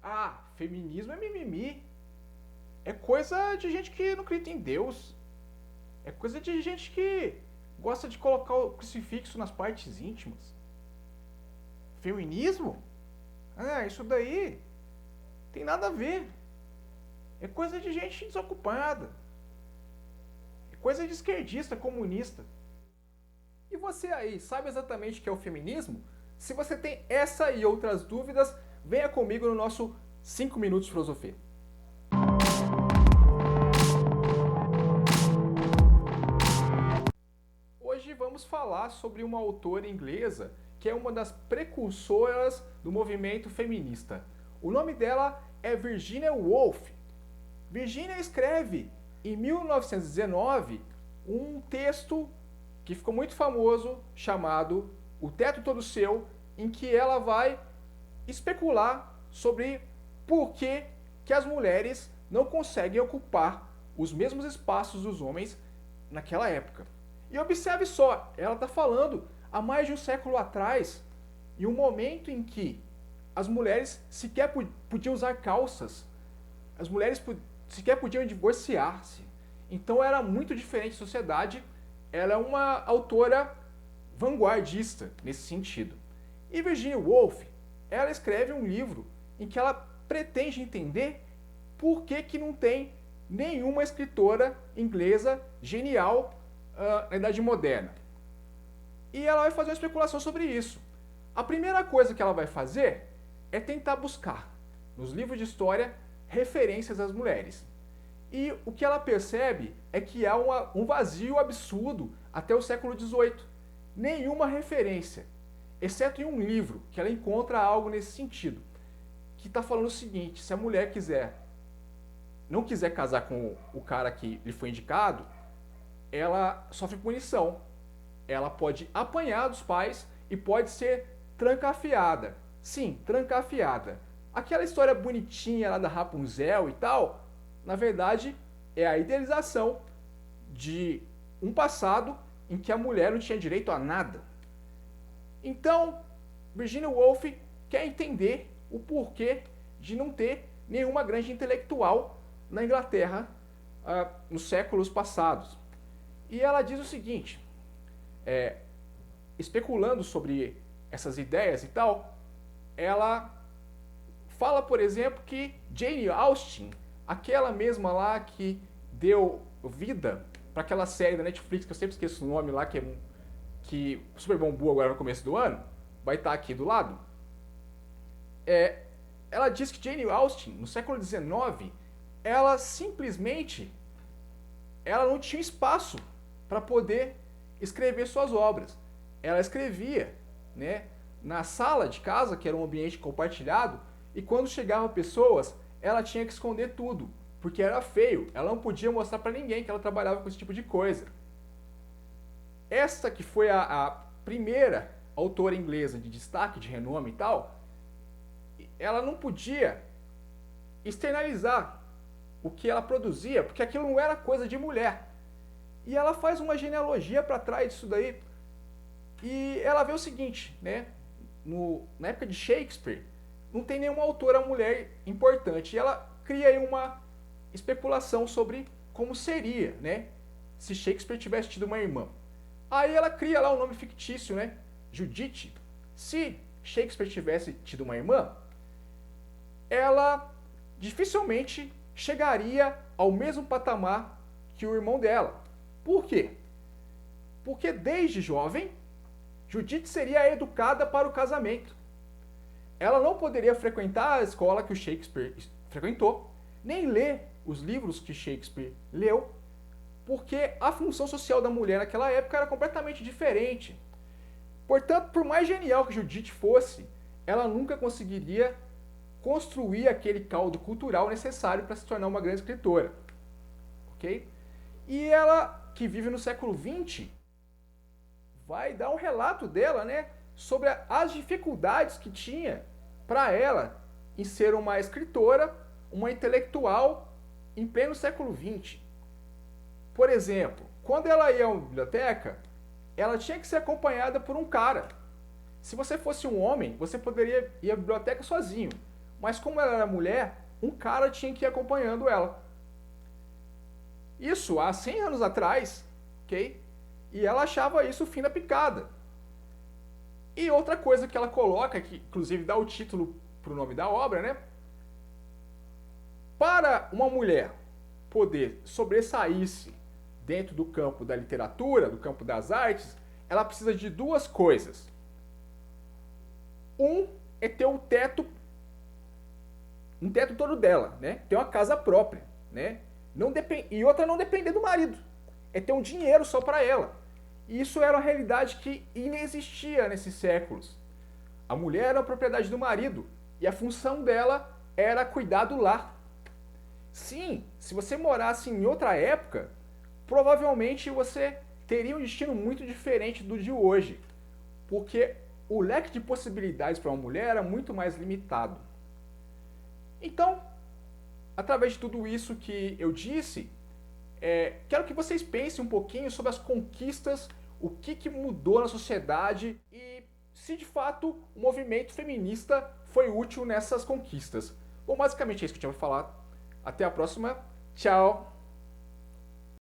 Ah, feminismo é mimimi. É coisa de gente que não acredita em Deus. É coisa de gente que gosta de colocar o crucifixo nas partes íntimas. Feminismo? Ah, isso daí tem nada a ver. É coisa de gente desocupada. É coisa de esquerdista, comunista. E você aí, sabe exatamente o que é o feminismo? Se você tem essa e outras dúvidas, venha comigo no nosso 5 Minutos de Filosofia. Hoje vamos falar sobre uma autora inglesa que é uma das precursoras do movimento feminista. O nome dela é Virginia Woolf. Virginia escreve em 1919 um texto que ficou muito famoso chamado O Teto Todo Seu, em que ela vai especular sobre por que as mulheres não conseguem ocupar os mesmos espaços dos homens naquela época. E observe só, ela está falando há mais de um século atrás, em um momento em que as mulheres sequer podiam usar calças, as mulheres sequer podiam divorciar-se. Então era muito diferente a sociedade. Ela é uma autora vanguardista nesse sentido. E Virginia Woolf, ela escreve um livro em que ela pretende entender por que não tem nenhuma escritora inglesa genial na Idade Moderna. E ela vai fazer uma especulação sobre isso. A primeira coisa que ela vai fazer é tentar buscar nos livros de história referências às mulheres. E o que ela percebe é que há um vazio absurdo até o século XVIII. Nenhuma referência, exceto em um livro, que ela encontra algo nesse sentido, que está falando o seguinte: se a mulher não quiser casar com o cara que lhe foi indicado, ela sofre punição. Ela pode apanhar dos pais e pode ser trancafiada. Sim, trancafiada. Aquela história bonitinha lá da Rapunzel e tal, na verdade, é a idealização de um passado em que a mulher não tinha direito a nada. Então, Virginia Woolf quer entender o porquê de não ter nenhuma grande intelectual na Inglaterra nos séculos passados. E ela diz o seguinte, especulando sobre essas ideias e tal, ela fala, por exemplo, que Jane Austen, aquela mesma lá que deu vida para aquela série da Netflix, que eu sempre esqueço o nome lá, que super bombou agora no começo do ano, vai estar aqui do lado. Ela diz que Jane Austen, no século XIX, ela simplesmente não tinha espaço para poder escrever suas obras. Ela escrevia, né, na sala de casa, que era um ambiente compartilhado, e quando chegavam pessoas, ela tinha que esconder tudo, porque era feio. Ela não podia mostrar para ninguém que ela trabalhava com esse tipo de coisa. Esta que foi a primeira autora inglesa de destaque, de renome e tal, ela não podia externalizar o que ela produzia, porque aquilo não era coisa de mulher. E ela faz uma genealogia para trás disso daí. E ela vê o seguinte, né? Na época de Shakespeare, não tem nenhuma autora mulher importante. E ela cria aí uma especulação sobre como seria, né? Se Shakespeare tivesse tido uma irmã. Aí ela cria lá um nome fictício, né? Judite. Se Shakespeare tivesse tido uma irmã, ela dificilmente chegaria ao mesmo patamar que o irmão dela. Por quê? Porque desde jovem, Judite seria educada para o casamento. Ela não poderia frequentar a escola que o Shakespeare frequentou, nem ler os livros que Shakespeare leu, porque a função social da mulher naquela época era completamente diferente. Portanto, por mais genial que Judite fosse, ela nunca conseguiria construir aquele caldo cultural necessário para se tornar uma grande escritora. Ok? E ela, que vive no século XX, vai dar um relato dela, né, sobre as dificuldades que tinha para ela em ser uma escritora, uma intelectual em pleno século XX. Por exemplo, quando ela ia a uma biblioteca, ela tinha que ser acompanhada por um cara. Se você fosse um homem, você poderia ir à biblioteca sozinho. mas como ela era mulher, um cara tinha que ir acompanhando ela. Isso há 100 anos atrás, ok? E ela achava isso o fim da picada. E outra coisa que ela coloca, que inclusive dá o título para o nome da obra, né? Para uma mulher poder sobressair-se dentro do campo da literatura, do campo das artes, ela precisa de duas coisas. Um é ter um teto todo dela, né? Ter uma casa própria, né? Não e outra não depender do marido. É ter um dinheiro só para ela. E isso era uma realidade que inexistia nesses séculos. A mulher era a propriedade do marido e a função dela era cuidar do lar. Sim, se você morasse em outra época, provavelmente você teria um destino muito diferente do de hoje, porque o leque de possibilidades para uma mulher era muito mais limitado. Então, através de tudo isso que eu disse, quero que vocês pensem um pouquinho sobre as conquistas, o que mudou na sociedade e se de fato o movimento feminista foi útil nessas conquistas. Bom, basicamente é isso que eu tinha para falar. Até a próxima. Tchau!